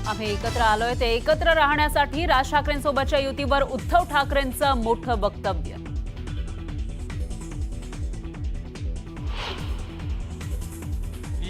आम्ही एकत्र आलोय ते एकत्र राहण्यासाठी राज ठाकरेंसोबतच्या युतीवर उद्धव ठाकरेंचं मोठं वक्तव्य।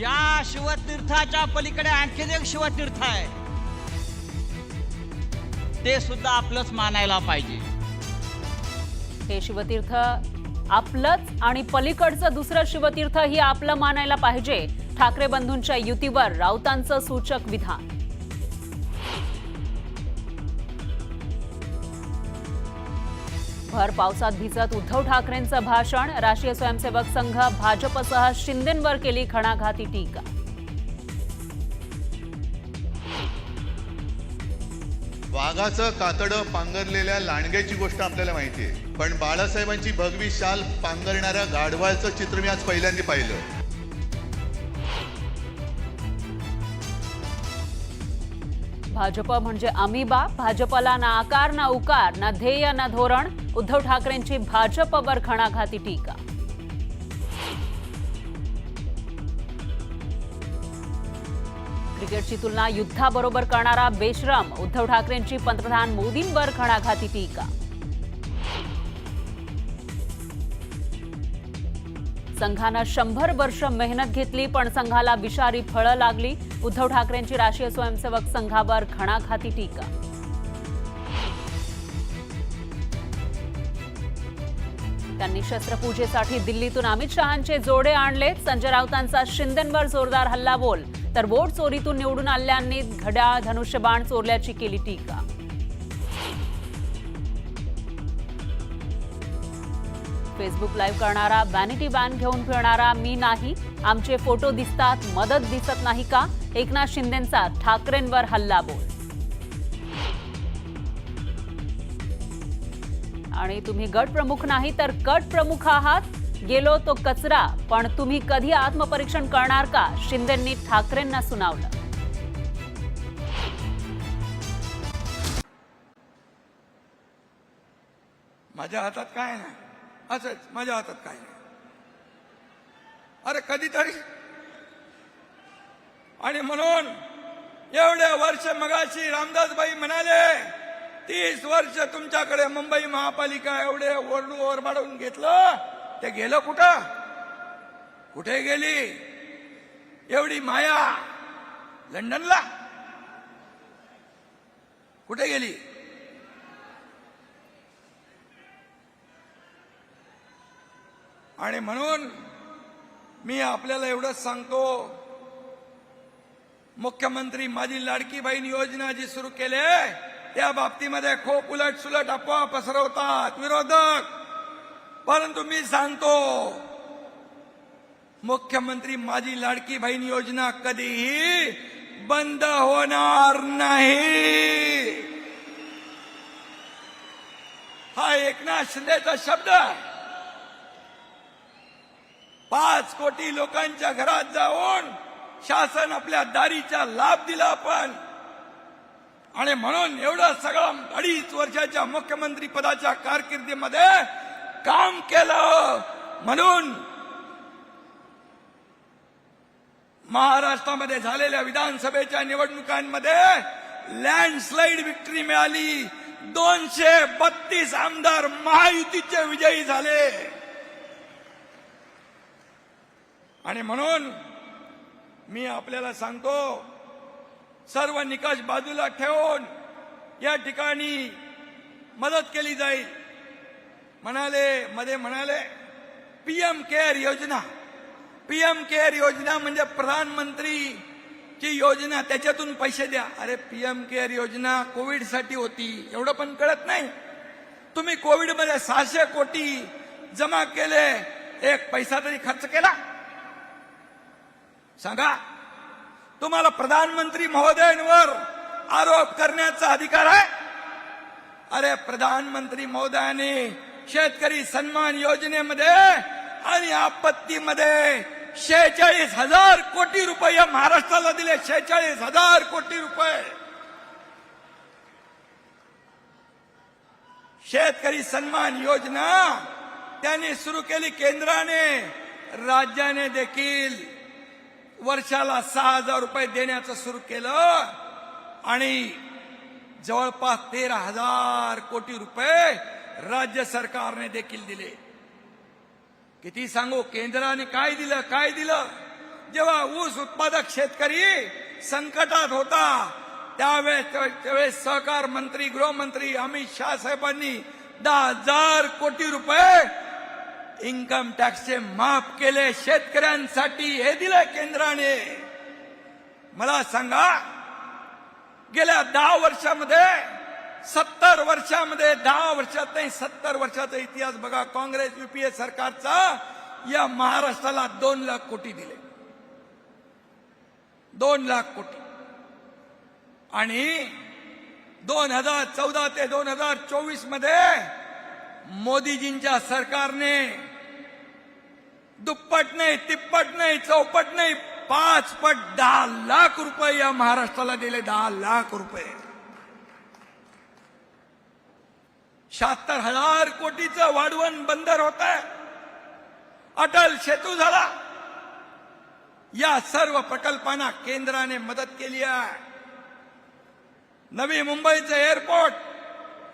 या शिवतीर्थाच्या पलीकडे आणखीन एक शिवतीर्थ आहे, ते सुद्धा आपलंच मानायला पाहिजे। हे शिवतीर्थ आपलंच आणि पलीकडचं दुसरं शिवतीर्थ ही आपलं मानायला पाहिजे। ठाकरे बंधूंच्या युतीवर राऊतांचं सूचक विधान। भर पावसात भिजत उद्धव ठाकरेंचं भाषण। राष्ट्रीय स्वयंसेवक संघ भाजपसह शिंदेंवर केली घणाघाती टीका। वाघाचं कातडं पांघरलेल्या लांडग्याची गोष्ट आपल्याला माहिती आहे, पण बाळासाहेबांची भगवी शाल पांघरणाऱ्या गाढवाचं चित्र मी आज पहिल्यांदा पाहिलं। भाजप म्हणजे अमिबा, भाजपला ना आकार ना उकार, ना ध्येय ना धोरण। उद्धव ठाकरेंची भाजपवर घणाघाती टीका। क्रिकेटची तुलना युद्धाबरोबर करणारा बेशरम। उद्धव ठाकरेंची पंतप्रधान मोदींवर घणाघाती टीका। संघानं 100 वर्ष मेहनत घेतली, पण संघाला विषारी फळं लागली। उद्धव ठाकरेंची राष्ट्रीय स्वयंसेवक संघावर घणाघाती टीका। त्यांनी शस्त्रपूजेसाठी दिल्लीतून अमित शहांचे जोडे आणले। संजय राऊतांचा शिंदेंवर जोरदार हल्लाबोल, तर वोट चोरीतून निवडून आलेल्यांनी घड्याळ धनुष्यबाण चोरल्याची केली टीका। फेसबुक लाईव्ह करणारा, वॅनिटी वॅन घेऊन फिरणारा मी नाही, आमचे फोटो दिसतात, मदत दिसत नाही का? एकनाथ शिंदेंचा ठाकरेंवर हल्लाबोल। आणि तुम्ही गट प्रमुख नाही तर कट प्रमुख आहात, गेलो तो कचरा, पण तुम्ही कधी आत्मपरीक्षण करणार का? शिंदेंनी ठाकरेंना सुनावलं। माझ्या हातात काय नाही, असंच माझ्या हातात काय नाही। अरे कधीतरी, आणि म्हणून एवढे वर्ष मगाशी रामदासबाई म्हणाले 30 वर्ष तुमच्याकडे मुंबई महापालिका एवढे ओरबाडून घेतलं, ते गेलं कुठं? कुठे गेली एवढी माया? लंडनला कुठे गेली? आणि म्हणून मी आपल्याला एवढंच सांगतो, मुख्यमंत्री माझी लाडकी बहीण योजना जी सुरू केली त्या बाबतीमध्ये खूप उलट सुलट अफवा पसरवतात विरोधक, परंतु मी सांगतो मुख्यमंत्री माझी लाडकी बहीण योजना कधीही बंद होणार नाही। हा एकनाथ शिंदेचा शब्द। 5 कोटी लोकांच्या घरात जाऊन शासन आपल्या दारीचा लाभ दिला आपण, आणि म्हणून एवढं सगळं 2.5 वर्षाच्या मुख्यमंत्री पदाच्या कारकिर्दीमध्ये काम केलं। म्हणून महाराष्ट्रामध्ये झालेल्या विधानसभेच्या निवडणुकांमध्ये लँडस्लाइड विक्ट्री मिळाली। 232 आमदार महायुतीचे विजयी झाले। आणि म्हणून मी आपल्याला सांगतो, सर्व निकष बाजूला ठेवून या ठिकाणी मदत केली जाईल। म्हणाले पीएम केअर योजना। पीएम केअर योजना म्हणजे प्रधानमंत्रीची योजना, त्याच्यातून पैसे द्या। अरे पीएम केअर योजना कोविडसाठी होती, एवढं पण कळत नाही? तुम्ही कोविडमध्ये 600 कोटी जमा केले, एक पैसा तरी खर्च केला? सांगा, तुम्हाला प्रधानमंत्री महोदयांवर आरोप करण्याचा अधिकार आहे? अरे प्रधानमंत्री महोदयांनी शेतकरी सन्मान योजनेमध्ये आणि आपत्तीमध्ये 46,000 कोटी रुपये या महाराष्ट्राला दिले। 46,000 कोटी रुपये शेतकरी सन्मान योजना त्यांनी सुरू केली केंद्राने। राज्याने देखील वर्षाला 6,000 रुपये देण्याचं सुरू केलं। आणि जवळपास 13,000 कोटी रुपये राज्य सरकारने देखील दिले. किती सांगू, केंद्राने काय दिलं? जेव्हा ऊस उत्पादक शेतकरी संकटात होता त्यावेळेस सहकार मंत्री, गृहमंत्री अमित शाह साहेबांनी 10,000 कोटी रुपये इन्कम टॅक्सचे माफ केले शेतकऱ्यांसाठी. हे दिलं केंद्राने. मला सांगा, गेल्या 10 वर्षामध्ये 70 वर्षामध्ये 10 वर्षात नाही 70 वर्षाचा इतिहास बघा. काँग्रेस युपीए सरकारचा या महाराष्ट्राला 2 लाख कोटी दिले. 2 लाख कोटी. आणि 2014 ते 2024 मध्ये मोदीजींच्या सरकारने दुप्पट नाही, तिप्पट नाही, चौपट नाही, 5 पट 10 लाख रुपये या महाराष्ट्राला दिले. 10 लाख रुपये. 76,000 कोटीचं वाढवण बंदर होत आहे. अटल सेतू झाला. या सर्व प्रकल्पांना केंद्राने मदत केली आहे. नवी मुंबईचं एअरपोर्ट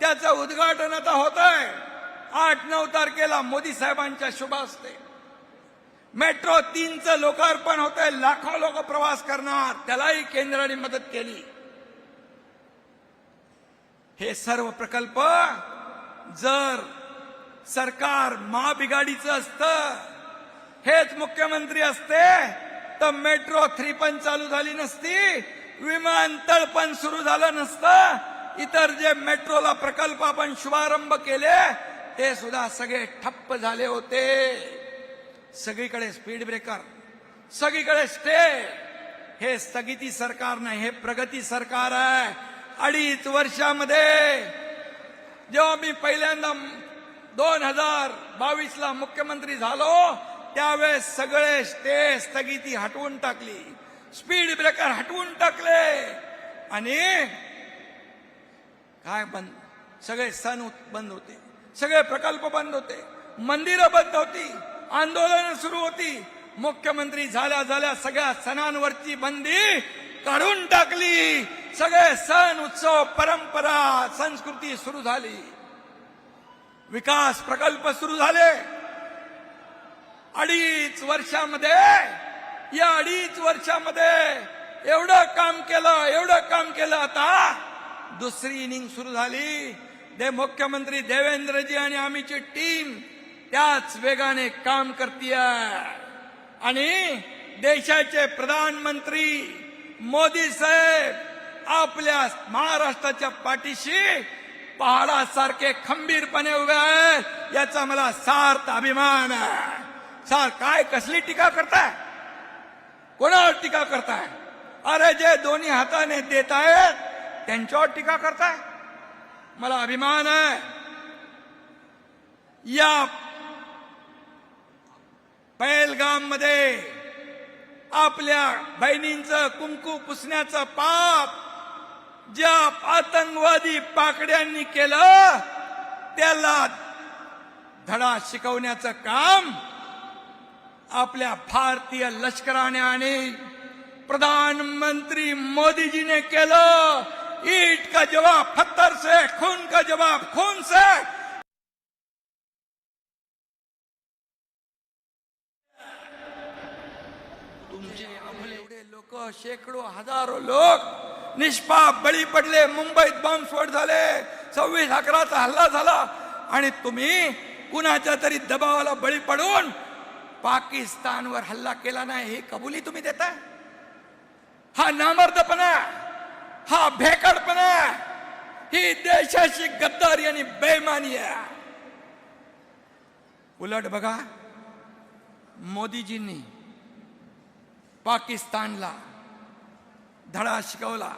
त्याचं उद्घाटन आता होत आहे 8-9 तारखेला मोदी साहेबांच्या शुभ हस्ते. मेट्रो 3चं लोकार्पण होत आहे. लाखो लोक प्रवास करणार, त्यालाही केंद्राने मदत केली. हे सर्व प्रकल्प जर सरकार महाबिगाडीचं असतं, हेच मुख्यमंत्री असते, तर मेट्रो 3 पण चालू झाली नसती, विमानतळ पण सुरू झालं नसतं. इतर जे मेट्रोला प्रकल्प आपण शुभारंभ केले ते सुद्धा सगळे ठप्प झाले होते. सगळीकडे स्पीड ब्रेकर, सगळीकडे स्टे. हे स्थगिती सरकार नाही, हे प्रगती सरकार आहे. 2.5 वर्षामध्ये जेव्हा मी पहिल्यांदा 2022ला मुख्यमंत्री झालो त्यावेळेस सगळे स्टे स्थगिती हटवून टाकली, स्पीड ब्रेकर हटवून टाकले. आणि काय बंद, सगळे सण बंद होते, सगळे प्रकल्प बंद होते, मंदिरं बंद होती, आंदोलन सुरू होती. मुख्यमंत्री झाल्या सगळ्या सणांवरची बंदी काढून टाकली. सगळे सण, उत्सव, परंपरा, संस्कृती सुरू झाली. विकास प्रकल्प सुरू झाले. 2.5 वर्षामध्ये, या 2.5 वर्षामध्ये एवढं काम केलं. आता दुसरी इनिंग सुरू झाली. मुख्यमंत्री देवेंद्रजी आणि आमची टीम त्याच वेगाने काम करतीये. आणि देशाचे प्रधानमंत्री मोदी साहेब आपल्या महाराष्ट्राच्या पाठीशी पहाडासारखे खंबीरपणे उभे आहेत. याचा मला सार्थ अभिमान आहे. काय कसली टीका करताय, कोणावर टीका करताय? अरे जे दोन्ही हाताने देत आहेत त्यांच्यावर टीका करताय. मला अभिमान आहे. या पहलगाम मध्ये आपल्या बहिणींचं कुंकू पुसण्याचं पाप ज्या आतंकवादी पाकड्यांनी केलं त्याला धडा शिकवण्याचं काम आपल्या भारतीय लष्कराने आणि प्रधानमंत्री मोदीजीने केलं. ईट का जवाब पत्थर से, खून का जवाब खून से. तुमचे आपले एवढे लोक, शेकडो हजारो लोक निष्पाप बळी पडले. मुंबईत बॉम्बस्फोट झाले, 26/11चा हल्ला झाला आणि तुम्ही कुणाच्या तरी दबावाला बळी पडून पाकिस्तानवर हल्ला केला नाही हे कबुली तुम्ही देताय. हा नामर्दपणा, हा भेकडपणा, ही देशाची गद्दारी आणि बेईमानी आहे. उलट बघा, मोदीजींनी पाकिस्तानला धडा शिकवला.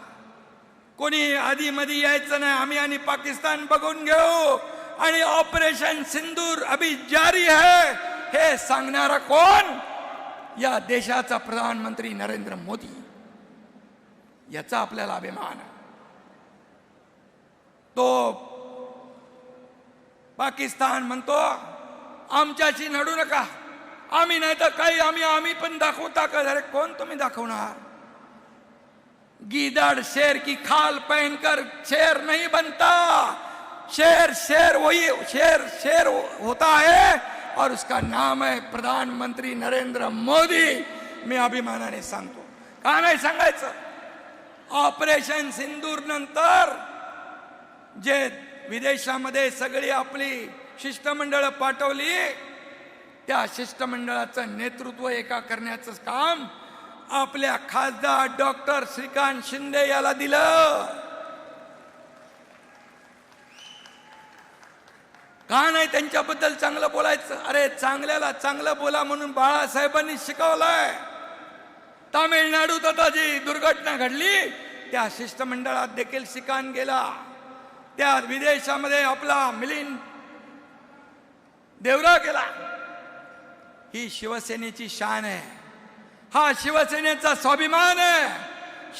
कोणी आधी मध्ये यायचं नाही, आम्ही आणि पाकिस्तान बघून घेऊ आणि ऑपरेशन सिंदूर अभी जारी है हे सांगणारा कोण? या देशाचा प्रधानमंत्री नरेंद्र मोदी. याचा आपल्याला अभिमान आहे. तो पाकिस्तान म्हणतो आमच्याशी नडू नका, आम्ही नाही तर काही आम्ही पण दाखवता का? अरे कोण तुम्ही दाखवणार? गीदड़ शेर की खाल पहनकर शेर नहीं बनता, शेर शेर वही शेर होता है और उसका नाम है प्रधानमंत्री नरेंद्र मोदी. मी अभिमानाने सांगतो. का नाही सांगायचं? ऑपरेशन सिंदूर नंतर जे विदेशामध्ये सगळी आपली शिष्टमंडळ पाठवली, त्या शिष्टमंडळाचं नेतृत्व एका करण्याचं काम आपल्या खासदार डॉक्टर श्रीकांत शिंदे याला दिलं. का नाही त्यांच्याबद्दल चांगलं बोलायचं? अरे चांगल्याला चांगलं बोला म्हणून बाळासाहेबांनी शिकवलंय. तामिळनाडूत आता जी दुर्घटना घडली त्या शिष्टमंडळात देखील श्रीकांत गेला. त्या विदेशामध्ये आपला मिलिंद देवरा गेला. ही शिवसेनेची शान आहे. हा शिवसेनेचा स्वाभिमान आहे.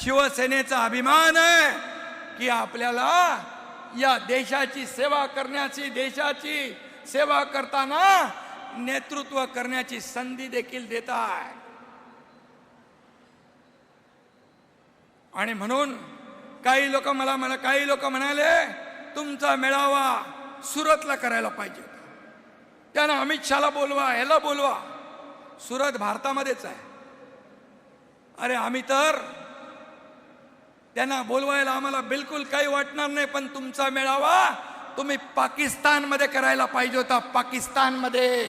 शिवसेनेचा अभिमान आहे की आपल्याला या देशाची सेवा करण्याची, देशाची सेवा करताना नेतृत्व करण्याची संधी देखील देत आहे. आणि म्हणून काही लोक म्हणाले तुमचा मेळावा सुरतला करायला पाहिजे. त्यांना अमित शहाला बोलवा, ह्याला बोलवा. सुरत भारतामध्येच आहे. अरे आम्ही तर त्यांना बोलवायला आम्हाला बिलकुल काही वाटणार नाही, पण तुमचा मेळावा तुम्ही पाकिस्तानमध्ये करायला पाहिजे होता. पाकिस्तानमध्ये